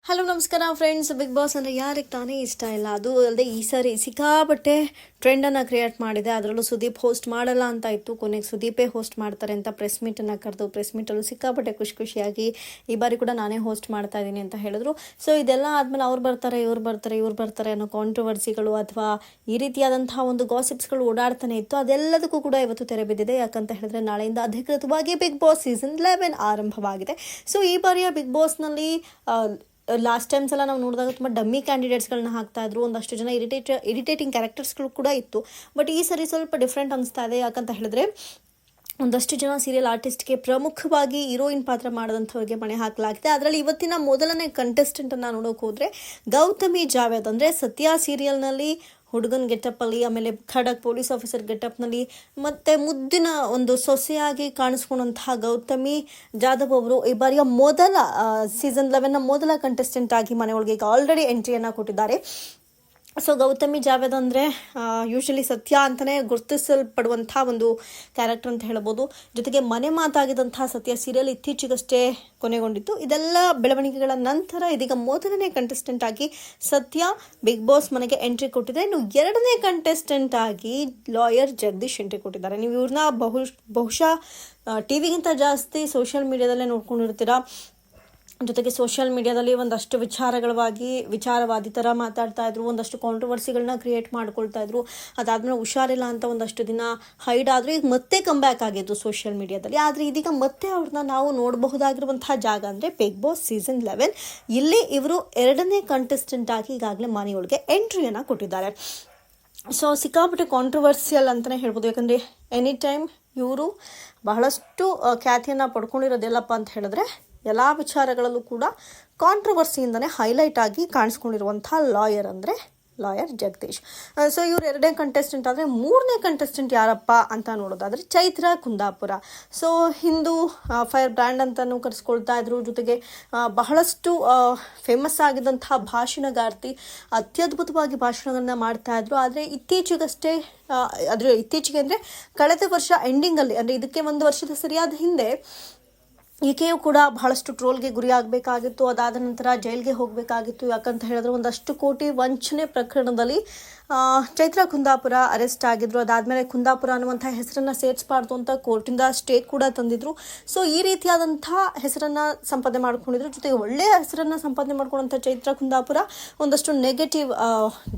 Hello ನಮಸ್ಕಾರ friends. Big boss ಅಂದರೆ ಯಾರಿಗೆ ತಾನೇ ಇಷ್ಟ ಇಲ್ಲ. ಅದು ಅಲ್ಲದೆ ಈ ಸಾರಿ ಸಿಕ್ಕಾಪಟ್ಟೆ ಟ್ರೆಂಡನ್ನು ಕ್ರಿಯೇಟ್ ಮಾಡಿದೆ. ಅದರಲ್ಲೂ ಸುದೀಪ್ ಹೋಸ್ಟ್ ಮಾಡಲ್ಲ ಅಂತ ಇತ್ತು, ಕೊನೆಗೆ ಸುದೀಪೇ ಹೋಸ್ಟ್ ಮಾಡ್ತಾರೆ ಅಂತ ಪ್ರೆಸ್ ಮೀಟನ್ನು ಕರೆದು ಪ್ರೆಸ್ ಮೀಟಲ್ಲೂ ಸಿಕ್ಕಾಪಟ್ಟೆ ಖುಷಿಯಾಗಿ ಈ ಬಾರಿ ಕೂಡ ನಾನೇ ಹೋಸ್ಟ್ ಮಾಡ್ತಾ ಇದ್ದೀನಿ ಅಂತ ಹೇಳಿದ್ರು. ಸೊ ಇದೆಲ್ಲ ಆದಮೇಲೆ ಅವ್ರು ಬರ್ತಾರೆ ಅನ್ನೋ ಕಾಂಟ್ರವರ್ಸಿಗಳು ಅಥವಾ ಈ ರೀತಿಯಾದಂತಹ ಒಂದು ಗಾಸಿಪ್ಸ್ಗಳು ಓಡಾಡ್ತಾನೆ ಇತ್ತು. ಅದೆಲ್ಲದಕ್ಕೂ ಕೂಡ ಇವತ್ತು ತೆರೆ ಬಿದ್ದಿದೆ. ಯಾಕಂತ ಹೇಳಿದ್ರೆ ನಾಳೆಯಿಂದ ಅಧಿಕೃತವಾಗಿ ಬಿಗ್ ಬಾಸ್ ಸೀಸನ್ 11 ಆರಂಭವಾಗಿದೆ. ಸೊ ಈ ಬಾರಿಯ ಬಿಗ್ ಬಾಸ್ನಲ್ಲಿ ಲಾಸ್ಟ್ ಟೈಮ್ಸ್ ಎಲ್ಲ ನಾವು ನೋಡಿದಾಗ ತುಂಬ ಡಮ್ಮಿ ಕ್ಯಾಂಡಿಡೇಟ್ಸ್ಗಳನ್ನ ಹಾಕ್ತಾ ಇದ್ರು. ಒಂದಷ್ಟು ಜನ ಇರಿಟೇಟಿಂಗ್ ಕ್ಯಾರೆಕ್ಟರ್ಸ್ಗಳು ಕೂಡ ಇತ್ತು. ಬಟ್ ಈ ಸರಿ ಸ್ವಲ್ಪ ಡಿಫ್ರೆಂಟ್ ಅನಿಸ್ತಾ ಇದೆ. ಯಾಕಂತ ಹೇಳಿದ್ರೆ ಒಂದಷ್ಟು ಜನ ಸೀರಿಯಲ್ ಆರ್ಟಿಸ್ಟ್ಗೆ ಪ್ರಮುಖವಾಗಿ ಹೀರೋಯಿನ್ ಪಾತ್ರ ಮಾಡಿದಂಥವ್ರಿಗೆ ಮಣೆ ಹಾಕಲಾಗಿದೆ. ಅದರಲ್ಲಿ ಇವತ್ತಿನ ಮೊದಲನೇ ಕಂಟೆಸ್ಟೆಂಟನ್ನು ನೋಡೋಕೆ ಹೋದರೆ ಗೌತಮಿ ಜಾವೇದ್, ಅಂದರೆ ಸತ್ಯ ಸೀರಿಯಲ್ನಲ್ಲಿ ಹುಡುಗನ ಗೆಟಪ್ಪಲ್ಲಿ, ಆಮೇಲೆ ಖಡಕ್ ಪೊಲೀಸ್ ಆಫೀಸರ್ ಗೆಟಪ್ನಲ್ಲಿ ಮತ್ತು ಮುದ್ದಿನ ಒಂದು ಸೊಸೆಯಾಗಿ ಕಾಣಿಸ್ಕೊಂಡಂತಹ ಗೌತಮಿ ಜಾಧವ್ ಅವರು ಈ ಬಾರಿಯ ಮೊದಲ ಸೀಸನ್ 11ನ ಮೊದಲ ಕಂಟೆಸ್ಟೆಂಟ್ ಆಗಿ ಮನೆಯೊಳಗೆ ಈಗ ಆಲ್ರೆಡಿ ಎಂಟ್ರಿಯನ್ನು ಕೊಟ್ಟಿದ್ದಾರೆ. ಸೊ ಗೌತಮಿ ಜಾವೇದ್ ಅಂದರೆ ಯೂಶಲಿ ಸತ್ಯ ಅಂತಲೇ ಗುರುತಿಸಲ್ಪಡುವಂಥ ಒಂದು ಕ್ಯಾರೆಕ್ಟರ್ ಅಂತ ಹೇಳ್ಬೋದು. ಜೊತೆಗೆ ಮನೆ ಮಾತಾಗಿದ್ದಂಥ ಸತ್ಯ ಸೀರಿಯಲ್ ಇತ್ತೀಚೆಗಷ್ಟೇ ಕೊನೆಗೊಂಡಿತ್ತು. ಇದೆಲ್ಲ ಬೆಳವಣಿಗೆಗಳ ನಂತರ ಇದೀಗ ಮೊದಲನೇ ಕಂಟೆಸ್ಟೆಂಟ್ ಆಗಿ ಸತ್ಯ ಬಿಗ್ ಬಾಸ್ ಮನೆಗೆ ಎಂಟ್ರಿ ಕೊಟ್ಟಿದೆ. ಇನ್ನು ಎರಡನೇ ಕಂಟೆಸ್ಟೆಂಟ್ ಆಗಿ ಲಾಯರ್ ಜಗದೀಶ್ ಎಂಟ್ರಿ ಕೊಟ್ಟಿದ್ದಾರೆ. ನೀವು ಇವ್ರನ್ನ ಬಹುಶಃ ಟಿವಿಗಿಂತ ಜಾಸ್ತಿ ಸೋಷಿಯಲ್ ಮೀಡಿಯಾದಲ್ಲೇ ನೋಡ್ಕೊಂಡಿರ್ತೀರ. ಜೊತೆಗೆ ಸೋಷಿಯಲ್ ಮೀಡಿಯಾದಲ್ಲಿ ಒಂದಷ್ಟು ವಿಚಾರವಾದಿ ಥರ ಮಾತಾಡ್ತಾ ಇದ್ರು, ಒಂದಷ್ಟು ಕಾಂಟ್ರವರ್ಸಿಗಳನ್ನ ಕ್ರಿಯೇಟ್ ಮಾಡ್ಕೊಳ್ತಾ ಇದ್ರು. ಅದಾದ್ಮೇಲೆ ಹುಷಾರಿಲ್ಲ ಅಂತ ಒಂದಷ್ಟು ದಿನ ಹೈಡ್ ಆದರೂ ಈಗ ಮತ್ತೆ ಕಮ್ ಬ್ಯಾಕ್ ಆಗಿತ್ತು ಸೋಷಿಯಲ್ ಮೀಡಿಯಾದಲ್ಲಿ. ಆದರೆ ಇದೀಗ ಮತ್ತೆ ಅವ್ರನ್ನ ನಾವು ನೋಡಬಹುದಾಗಿರುವಂತಹ ಜಾಗ ಅಂದರೆ ಬಿಗ್ ಬಾಸ್ ಸೀಸನ್ 11. ಇಲ್ಲಿ ಇವರು ಎರಡನೇ ಕಂಟೆಸ್ಟೆಂಟ್ ಆಗಿ ಈಗಾಗಲೇ ಮನೆಯೊಳಗೆ ಎಂಟ್ರಿಯನ್ನು ಕೊಟ್ಟಿದ್ದಾರೆ. ಸೊ ಸಿಕ್ಕಾಪಟ್ಟೆ ಕಾಂಟ್ರವರ್ಸಿಯಲ್ ಅಂತಲೇ ಹೇಳ್ಬೋದು. ಯಾಕಂದರೆ ಎನಿ ಟೈಮ್ ಇವರು ಬಹಳಷ್ಟು ಖ್ಯಾತಿಯನ್ನು ಪಡ್ಕೊಂಡಿರೋದೆಲ್ಲಪ್ಪ ಅಂತ ಹೇಳಿದ್ರೆ ಎಲ್ಲ ವಿಚಾರಗಳಲ್ಲೂ ಕೂಡ ಕಾಂಟ್ರವರ್ಸಿಯಿಂದನೇ ಹೈಲೈಟ್ ಆಗಿ ಕಾಣಿಸ್ಕೊಂಡಿರುವಂಥ ಲಾಯರ್ ಜಗದೀಶ್. ಸೊ ಇವರು ಎರಡನೇ ಕಂಟೆಸ್ಟೆಂಟ್ ಆದರೆ ಮೂರನೇ ಕಂಟೆಸ್ಟೆಂಟ್ ಯಾರಪ್ಪ ಅಂತ ನೋಡೋದಾದರೆ Chaitra Kundapura. So Hindu fire brand ಅಂತಲೂ ಕರೆಸ್ಕೊಳ್ತಾ ಇದ್ರು. ಜೊತೆಗೆ ಬಹಳಷ್ಟು ಫೇಮಸ್ ಆಗಿದ್ದಂಥ ಭಾಷಣಗಾರ್ತಿ, ಅತ್ಯದ್ಭುತವಾಗಿ ಭಾಷಣಗಳನ್ನ ಮಾಡ್ತಾ ಇದ್ರು. ಆದರೆ ಇತ್ತೀಚೆಗೆ ಅಂದರೆ ಕಳೆದ ವರ್ಷ ಎಂಡಿಂಗಲ್ಲಿ, ಅಂದರೆ ಇದಕ್ಕೆ ಒಂದು ವರ್ಷದ ಸರಿಯಾದ ಹಿಂದೆ ಈಕೆಯೂ ಕೂಡ ಬಹಳಷ್ಟು ಟ್ರೋಲ್ಗೆ ಗುರಿ ಆಗಬೇಕಾಗಿತ್ತು. ಅದಾದ ನಂತರ ಜೈಲ್ಗೆ ಹೋಗಬೇಕಾಗಿತ್ತು. ಯಾಕಂತ ಹೇಳಿದ್ರೆ ಒಂದಷ್ಟು ಕೋಟಿ ವಂಚನೆ ಪ್ರಕರಣದಲ್ಲಿ ಚೈತ್ರ ಕುಂದಾಪುರ ಅರೆಸ್ಟ್ ಆಗಿದ್ರು. ಅದಾದಮೇಲೆ ಕುಂದಾಪುರ ಅನ್ನುವಂಥ ಹೆಸರನ್ನು ಸೇರಿಸಬಾರ್ದು ಅಂತ ಕೋರ್ಟಿಂದ ಸ್ಟೇ ಕೂಡ ತಂದಿದ್ರು. ಸೊ ಈ ರೀತಿಯಾದಂಥ ಹೆಸರನ್ನು ಸಂಪಾದನೆ ಮಾಡ್ಕೊಂಡಿದ್ರು. ಜೊತೆಗೆ ಒಳ್ಳೆಯ ಹೆಸರನ್ನು ಸಂಪಾದನೆ ಮಾಡ್ಕೊಂಡಂಥ ಚೈತ್ರ ಕುಂದಾಪುರ ಒಂದಷ್ಟು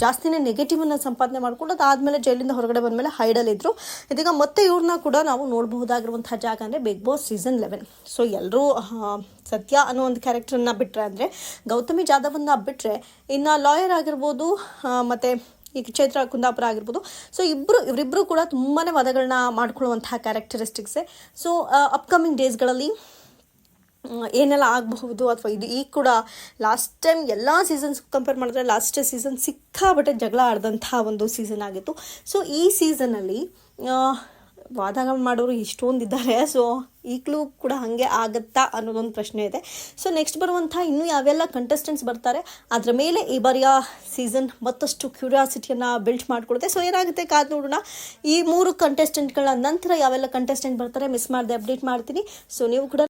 ಜಾಸ್ತಿನೇ ನೆಗೆಟಿವನ್ನು ಸಂಪಾದನೆ ಮಾಡ್ಕೊಂಡು ಅದಾದಮೇಲೆ ಜೈಲಿಂದ ಹೊರಗಡೆ ಬಂದಮೇಲೆ ಹೈಡಲ್ಲಿದ್ದರು. ಇದೀಗ ಮತ್ತೆ ಇವ್ರನ್ನ ಕೂಡ ನಾವು ನೋಡಬಹುದಾಗಿರುವಂಥ ಜಾಗ ಅಂದರೆ ಬಿಗ್ ಬಾಸ್ ಸೀಸನ್ 11. ಸೊ ಎಲ್ಲರೂ ಸತ್ಯ ಅನ್ನೋ ಒಂದು ಕ್ಯಾರೆಕ್ಟರನ್ನ ಬಿಟ್ಟರೆ, ಅಂದರೆ ಗೌತಮಿ ಜಾಧವನ್ನ ಬಿಟ್ಟರೆ ಇನ್ನು ಲಾಯರ್ ಆಗಿರ್ಬೋದು ಮತ್ತು ಈಗ ಚೈತ್ರ ಕುಂದಾಪುರ ಆಗಿರ್ಬೋದು. ಸೊ ಇವರಿಬ್ಬರು ಕೂಡ ತುಂಬಾ ವಾದಗಳನ್ನ ಮಾಡ್ಕೊಳ್ಳುವಂತಹ ಕ್ಯಾರೆಕ್ಟರಿಸ್ಟಿಕ್ಸೇ. ಸೊ ಅಪ್ಕಮಿಂಗ್ ಡೇಸ್ಗಳಲ್ಲಿ ಏನೆಲ್ಲ ಆಗಬಹುದು ಅಥವಾ ಇದು ಈಗ ಕೂಡ ಲಾಸ್ಟ್ ಟೈಮ್ ಎಲ್ಲ ಸೀಸನ್ಸ್ ಕಂಪೇರ್ ಮಾಡಿದ್ರೆ ಲಾಸ್ಟ್ ಸೀಸನ್ ಸಿಕ್ಕಾಬಟ್ಟೆ ಜಗಳ ಆಡಿದಂಥ ಒಂದು ಸೀಸನ್ ಆಗಿತ್ತು. ಸೊ ಈ ಸೀಸನಲ್ಲಿ ವಾದಗಳು ಮಾಡೋರು ಇಷ್ಟೊಂದಿದ್ದಾರೆ. ಸೊ ಈಗಲೂ ಕೂಡ ಹಾಗೆ ಆಗುತ್ತಾ ಅನ್ನೋದೊಂದು ಪ್ರಶ್ನೆ ಇದೆ. ಸೊ ನೆಕ್ಸ್ಟ್ ಬರುವಂಥ ಇನ್ನೂ ಯಾವೆಲ್ಲ ಕಂಟೆಸ್ಟೆಂಟ್ಸ್ ಬರ್ತಾರೆ ಅದರ ಮೇಲೆ ಈ ಬಾರಿಯ ಸೀಸನ್ ಮತ್ತಷ್ಟು ಕ್ಯೂರಿಯಾಸಿಟಿಯನ್ನು ಬಿಲ್ಡ್ ಮಾಡಿಕೊಡುತ್ತೆ. ಸೊ ಏನಾಗುತ್ತೆ ಕಾದು ನೋಡೋಣ. ಈ 3 ಕಂಟೆಸ್ಟೆಂಟ್ಗಳ ನಂತರ ಯಾವೆಲ್ಲ ಕಂಟೆಸ್ಟೆಂಟ್ ಬರ್ತಾರೆ ಮಿಸ್ ಮಾಡದೆ ಅಪ್ಡೇಟ್ ಮಾಡ್ತೀನಿ. ಸೊ ನೀವು ಕೂಡ